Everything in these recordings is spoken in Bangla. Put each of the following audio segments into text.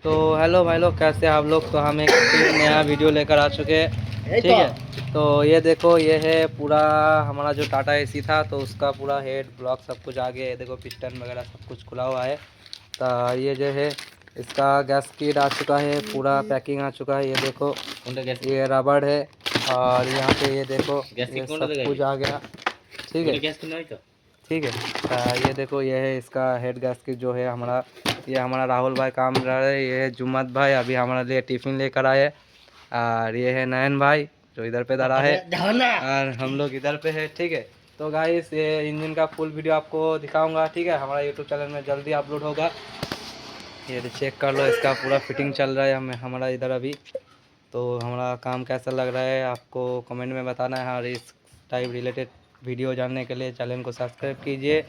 तो हेलो भाई लोग, कैसे हैं आप लोग। तो हम एक नया वीडियो लेकर आ चुके हैं, ठीक है। तो ये देखो, ये है पूरा हमारा जो टाटा एसी था, तो उसका पूरा हेड ब्लॉक सब कुछ आ गया है। ये देखो पिस्टन वगैरह सब कुछ खुला हुआ है। तो ये जो है इसका गैस किट आ चुका है, पूरा पैकिंग आ चुका है। ये देखो ये रबड़ है, और यहाँ पे ये देखो ये सब कुछ आ गया, ठीक है। ठीक है। ये देखो ये है इसका हेड गैस्केट जो है हमारा। ये हमारा राहुल भाई काम रहा है, ये है जुम्मत भाई अभी हमारे लिए टिफ़िन लेकर आए। और ये है नयन भाई जो इधर पे धरा है, और हम लोग इधर पे है, ठीक है। तो गाइस ये इंजन का फुल वीडियो आपको दिखाऊंगा, ठीक है। हमारा यूट्यूब चैनल में जल्दी अपलोड होगा। ये चेक कर लो, इसका पूरा फिटिंग चल रहा है हमारा इधर अभी। तो हमारा काम कैसा लग रहा है आपको कमेंट में बताना है, और इस टाइप रिलेटेड वीडियो जानने के लिए चैनल को सब्सक्राइब कीजिए।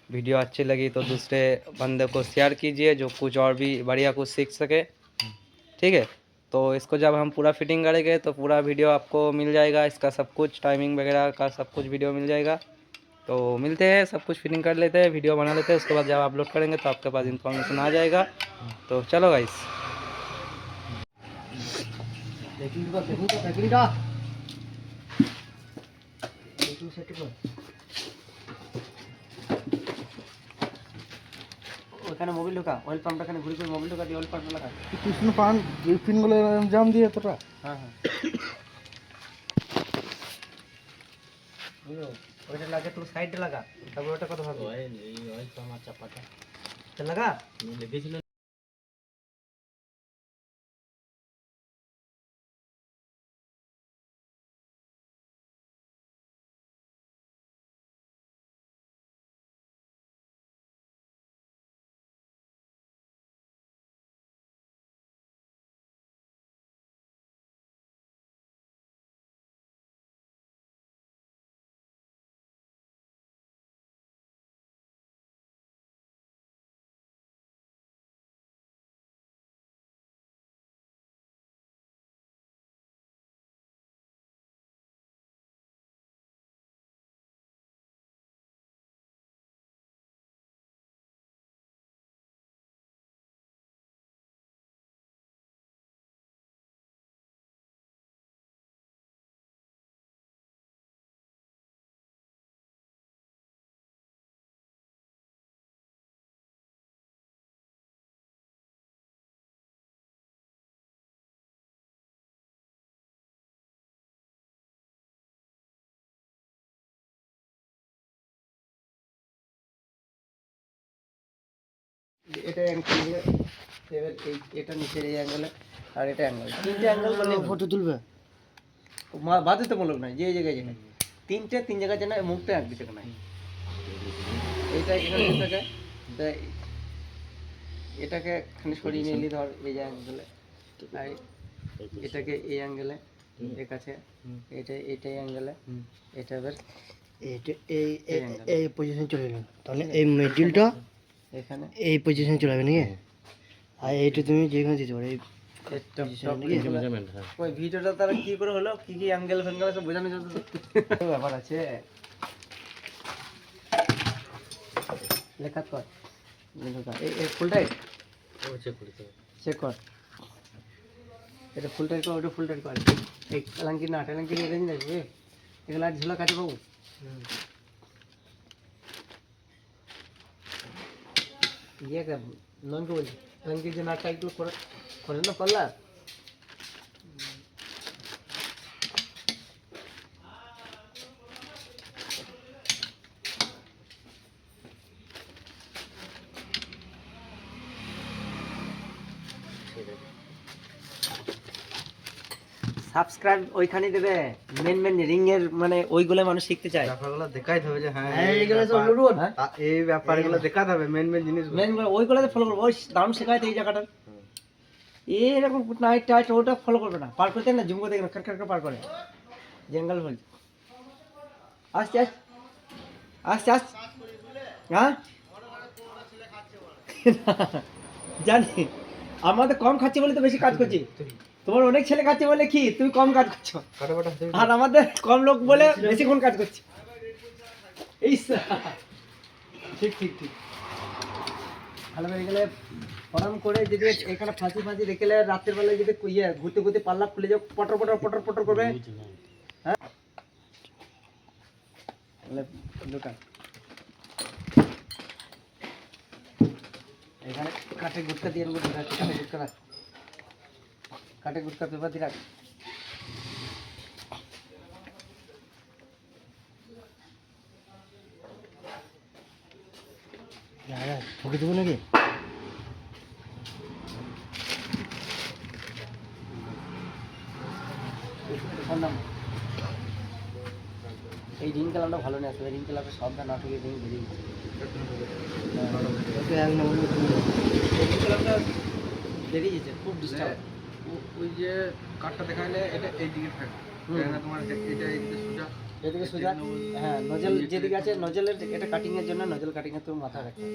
वीडियो अच्छी लगी तो दूसरे बंदे को शेयर कीजिए, जो कुछ और भी बढ़िया कुछ सीख सके, ठीक है। तो इसको जब हम पूरा फिटिंग करेंगे तो पूरा वीडियो आपको मिल जाएगा, इसका सब कुछ टाइमिंग वगैरह का सब कुछ वीडियो मिल जाएगा। तो मिलते हैं, सब कुछ फिटिंग कर लेते हैं, वीडियो बना लेते हैं, उसके बाद जब अपलोड करेंगे तो आपके पास इन्फॉर्मेशन आ जाएगा। तो चलो गाइस। ওখানে মোবিল ঢোকা, অয়েল পাম্পটা এখানে ঘুরে ঘুরে মোবিল ঢোকা দিয়ে অয়েল পাম্পটা লাগা। কৃষ্ণ পান এই পিনগুলো জাম দিয়ে তোরা। হ্যাঁ হ্যাঁ, বুঝলো, ওইটা লাগা, তুই সাইডে লাগা, তারপর ওটা কত হবে অয়েল, এই অয়েল পাম্প চাপাটা চল লাগা লেগেছিল। এটা অ্যাঙ্গেল, এবার এটা নিচের এই অ্যাঙ্গেলে, আর এটা অ্যাঙ্গেল, তিনটে অ্যাঙ্গেল করলে ফটো তুলবে বাদে তো বলুক না, যে জায়গায় যেখানে তিন জায়গায় যেন মুখটা এক দিকে নাই, এইটা এখানে থাকে। তাই এটাকে খানি সরিয়ে নিলি, ধর এই যে অ্যাঙ্গেলে, আর এটাকে এই অ্যাঙ্গেলে এর কাছে, এইটাই অ্যাঙ্গেলে, এটা এবার এইটা এই পজিশন চলে গেল, তাহলে এই মিডলটা এখানে এই পজিশনে চলে যাবে নাকি? আর এইটা তুমি যেখানে দিতে পারো এই ওই ভিডিওটা তারা কি করে হলো, কি কি অ্যাঙ্গেল ফ্যাঙ্গেল সব বোঝানো যেত, ব্যাপার আছে লেখা কর। এই ফুল টাইট চেক কর, এটা ফুল টাইট কর, ওটা ফুল টাইট কর। এই এলাঙ্কি না এলাঙ্কি রেঞ্জ আসবে, এগুলো আর ঝোলা কাটে পাবো। ইয়ে ননকে বলছি, এলাঙ্কি যে নাটটা একটু করে না করলা। সাবস্ক্রাইব ওইখানে দেবে, মেন রিং এর মানে ওইগুলো মানুষ শিখতে চায়, ব্যাপারগুলো দেখাইতে হবে যে হ্যাঁ এইগুলো সব লুডুন, হ্যাঁ এই ব্যাপারগুলো দেখাতে হবে, মেন জিনিস ওইগুলোতে ফলো করবো। ওই দারুণ শেখায় এই জায়গাটা, এরকম নাইট টাইট ওটা ফলো করবে না, পার করতে না জুম করে দেখবে খাট খাট পার করে জঙ্গল বলছে। আসতে আসতে আসতে আসতে, হ্যাঁ জানি, আমাদের কম খাচ্ছে বলে তো বেশি কাজ করছি, তোমার অনেক ছেলে খাচ্ছে বলে কি তুমি কম কাজ করছো, আর আমাদের কম লোক বলে বেশিক্ষণ কাজ করছি। এই ঠিক ঠিক ঠিক। ভালো হয়ে গেলে ফরম করে যদি এখানে ফাঁসি ফাঁসি রেখে রাতের বেলায় যদি ইয়ে ঘুরতে ঘুরতে পাল্লা খুলে যাও পটর পটর পটর পটর করবে হ্যাঁ তাহলে দোকান এখানে কাঠে গুটকা দিয়ে নেবো কাঠে গুটকা রাখ কাঠে গুটকা পেপার দিয়ে রাখ ঠকে দেবো নাকি এই রিং কালারটা ভালো নেই আসলে রিং কালারটা সব না ঠকে রিং বেরিয়ে গেছে রিং কালারটা বেরিয়ে গেছে খুব ডিস্টার্ব ওই যে কাঠটা দেখাইলে এটা এই দিকে থাকে তোমার এটা এইদিকে সোজা এদিকে সোজা হ্যাঁ নজল যেদিকে আছে নজলের এটা কাটিং এর জন্য নজল কাটিং এর তো মাথা রাখতে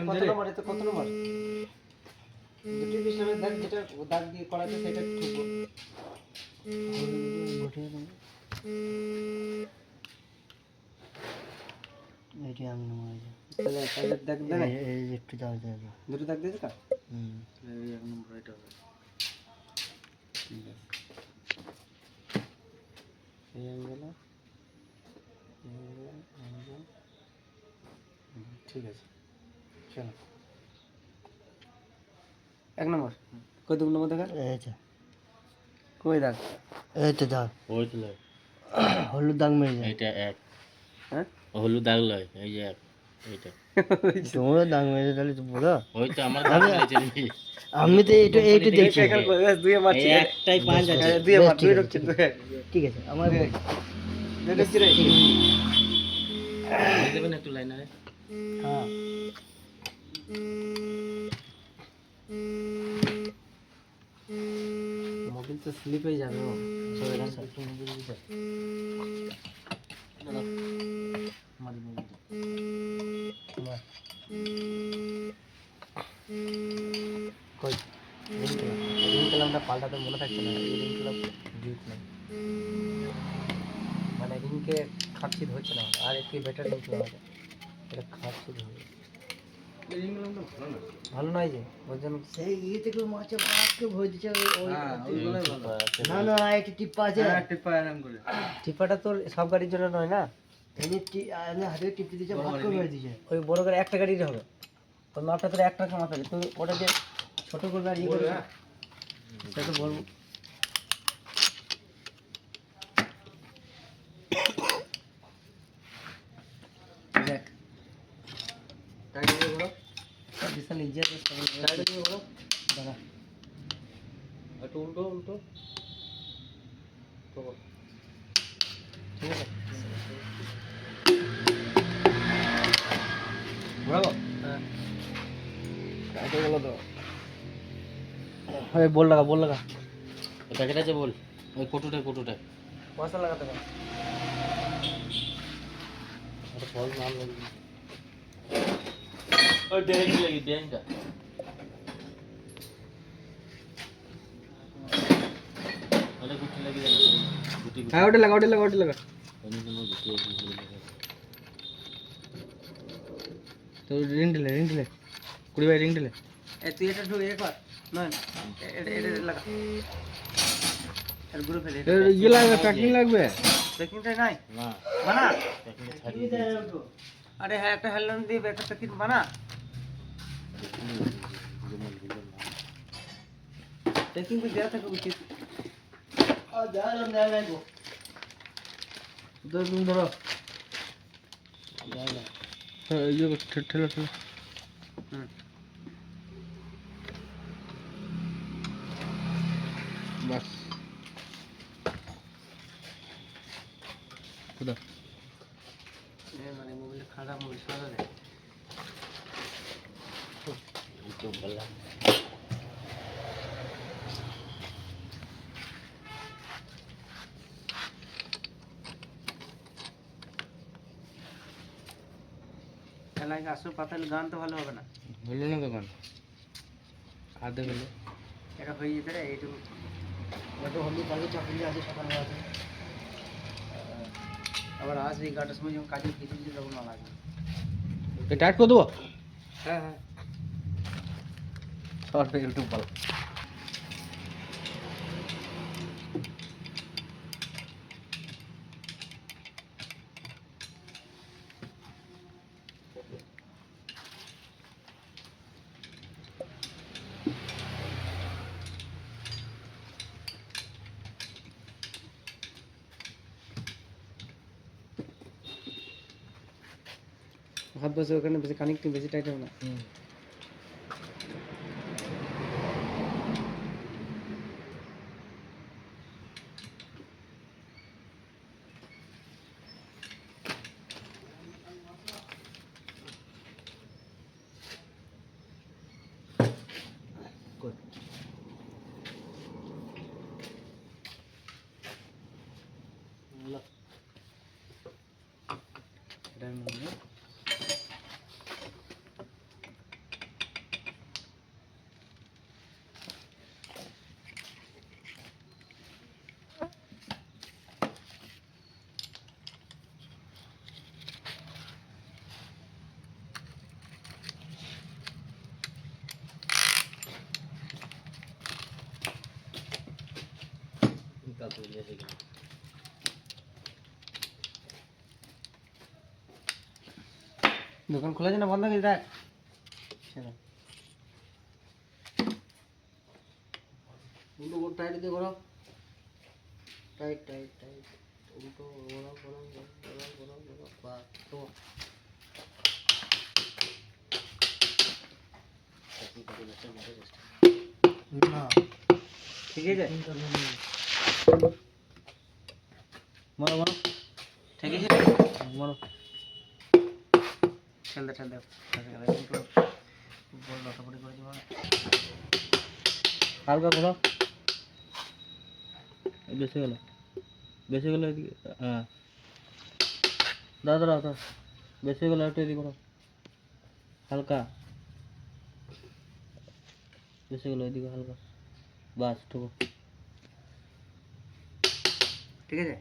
কত নম্বর এটা কত নম্বর দুটি পিছনে দাগ যেটা দাগ দিয়ে করা আছে সেটা ঠুকবো এইটি আমি নম্বর তাহলে তাহলে দাগ দেন এই একটু দাগ দেন দুটো দাগ দিয়েছে কা এই এক নম্বর এটা হবে ঠিক আছে এই অ্যাঙ্গেল ঠিক আছে চলো এক নম্বর কই দু নম্বর দেখা এইটা কই দাগ এইটা দাগ ওই তো লয় হলুদ দাগ মেরে যায় এইটা এক হ্যাঁ হলুদ দাগ লয় এই যে এক এইটা তোমরা দাগ মেরে তাহলে তো বলো ওই তো আমার দাগ লাগছে নাকি আমি তো এইটা এইটা দেখছি দুই মারছি এই একটাই পাঁচ আছে দুই মার দুই রক্ষিত ঠিক আছে আমার দুই রক্ষিত রে দেবেন একটু লাইনারে হ্যাঁ মোবাইল তো স্লিপ হয়ে যাবে ও সব এখানে সব একটু মোবাইল দিতে দাদা মারি মোবাইল তোমার কই রিং কালারটা পাল্টাতে মনে থাকছে না এই রিং কালার ডিউট নেই মানে রিংকে খাপছি ধরছে না আর একটু বেটার রিং কালার এটা খাপছি ধরে ভালো নয় যে ওই জন্য সেই ইয়ে থেকে মাছে বাঁচকে ভয় দিচ্ছে না না এটা টিপ্পা আছে টিপা এরকম করে টিপ্পাটা তোর সব গাড়ির জন্য নয় না এমনি হাতে টিপতে দিচ্ছে ভাগ করে ভয় দিচ্ছে ওই বড় গাড়ি একটা গাড়ির হবে ওই মাপটা তোর একটা কামাতে হবে তুই ওটা যে ছোট করবে আর ইয়ে করবে সেটা তো বলবো দেখ টাইট দিয়ে বলো বিশাল ইজি আছে টাইট দিয়ে বলো দাঁড়া একটু উল্টো উল্টো তো ঠিক আছে বরাবর হ্যাঁ টাইট হয়ে গেল তো আরে বল লাগা ওই প্যাকেট আছে বল ওই কোটোটায় মশলা লাগাতে হবে আরে ফল নাম লাগবে ওই ব্যাংক লাগি ব্যাংকটা আরে গুটি লাগি যাবে গুটি হ্যাঁ ওটা লাগা আমি তো গুটি তো রিং দিলে কুড়ি ভাই রিং দিলে এ তুই এটা ঢুকে একবার নয় এটা লাগা আর গ্রুপ ফেলে ইয়ে লাগবে প্যাকিং লাগবে প্যাকিংটা নাই না বানা প্যাকেটে ছাড়িয়ে দিয়েছি আরে হ্যাঁ একটা হেলমেট দিয়ে একটা প্যাকিং বানা প্যাকিং তো দেওয়া থাকা উচিত তুমি ধরো ইয়ে ঠেলা বাস খুদা মানে মোবাইলে খারাপ মোবাইল সারা এই তো বললাম খেলায় আসো পাতালে গান তো ভালো হবে না হলো না দোকান আধে হলো এটা হয়ে যেতে রে এইটুকু একটু হলদি কালকে চাকরি আছে সকালবেলা আছে আবার আসবে 11টার সময় যখন কাজে ফিরে তখন না লাগবে টাইট করে দেবো হ্যাঁ হ্যাঁ শর্ট ইউটিউব ভালো হাত বসে ওখানে বেশি কানেক্টিং বেশি টাইট হবে না দোকান খোলা আছে না বন্ধ করে দেখ সেটা উল্টো করে টাইট দিয়ে ঘোরাও টাইট টাইট টাইট উল্টো ঘোরাও ঘোরাও ঘোরাও ঘোরাও ঘোরাও বাস তো না ঠিক আছে মারো মারো ঠিক আছে মারো ঠেলতে ঠেলতে বল লটাপটি করে যাবো হালকা করো বেশি গেলে এদিকে হ্যাঁ দাদা দাদা বেশি গেলে একটু এদিকে করো হালকা বেশি গেলে এদিকে হালকা বাস ঠুকো ঠিক আছে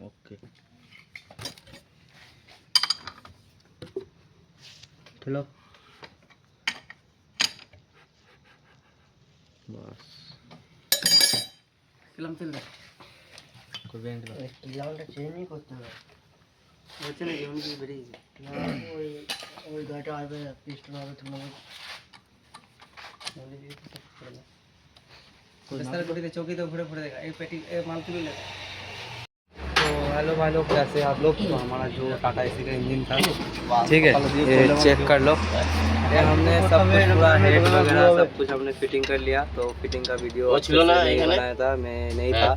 ওকে ঠেলো বাস কিলাম তেল দে করবে এন্ড জালটা চেঞ্জই করতে হবে হচ্ছে না যেমন কি বেরিয়ে গেছে না ওই ওই গাড়িটা আসবে পিস্টন হবে তুমি चौकी तो घूरे घूरे देगा एक पेटी माल की भी लेगा तो हेलो भाई लोग कैसे आप लोग तो हमारा जो टाटा एसी का इंजन था ठीक है ये चेक कर लो ये हमने सब कुछ पूरा हेड वगैरह सब कुछ हमने फिटिंग कर लिया तो फिटिंग का वीडियो नहीं बनाया था मैं नहीं था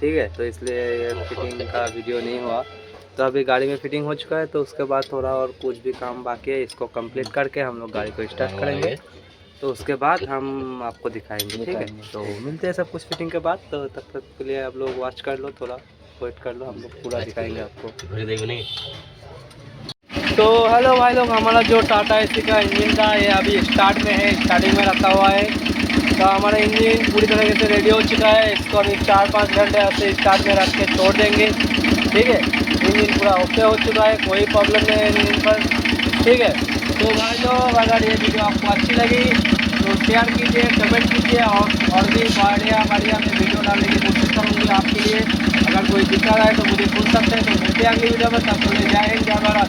ठीक है तो इसलिए ये फिटिंग का वीडियो नहीं हुआ तो अभी गाड़ी में फिटिंग हो चुका है तो उसके बाद थोड़ा और कुछ भी काम बाकी है इसको कंप्लीट करके हम लोग गाड़ी को स्टार्ट करेंगे तो उसके बाद हम आपको दिखाएंगे ठीक है तो मिलते हैं सब कुछ फिटिंग के बाद तो तब तक के लिए आप लोग वॉच कर लो थोड़ा वेट कर लो हम लोग पूरा दिखाएंगे आपको तो हेलो भाई लोग हमारा जो टाटा एसी का इंजन था ये अभी स्टार्ट में है स्टार्टिंग में रखा हुआ है तो हमारा इंजन पूरी तरीके से रेडी हो चुका है इसको अभी 4-5 घंटे ऐसे स्टार्ट में रख के छोड़ देंगे ठीक है इंजन पूरा ओके हो चुका है कोई प्रॉब्लम नहीं है इंजन पर ठीक है तो भाई लोग अगर ये वीडियो आपको अच्छी लगी तो शेयर कीजिए कमेंट कीजिए और भी बढ़िया बढ़िया मैं वीडियो डालने की कोशिश करूँगी आपके लिए अगर कोई दिक्कत है तो मुझे पूछ सकते हैं तो मिलते हैं अगली वीडियो में तब तो ले जाएंगे अगर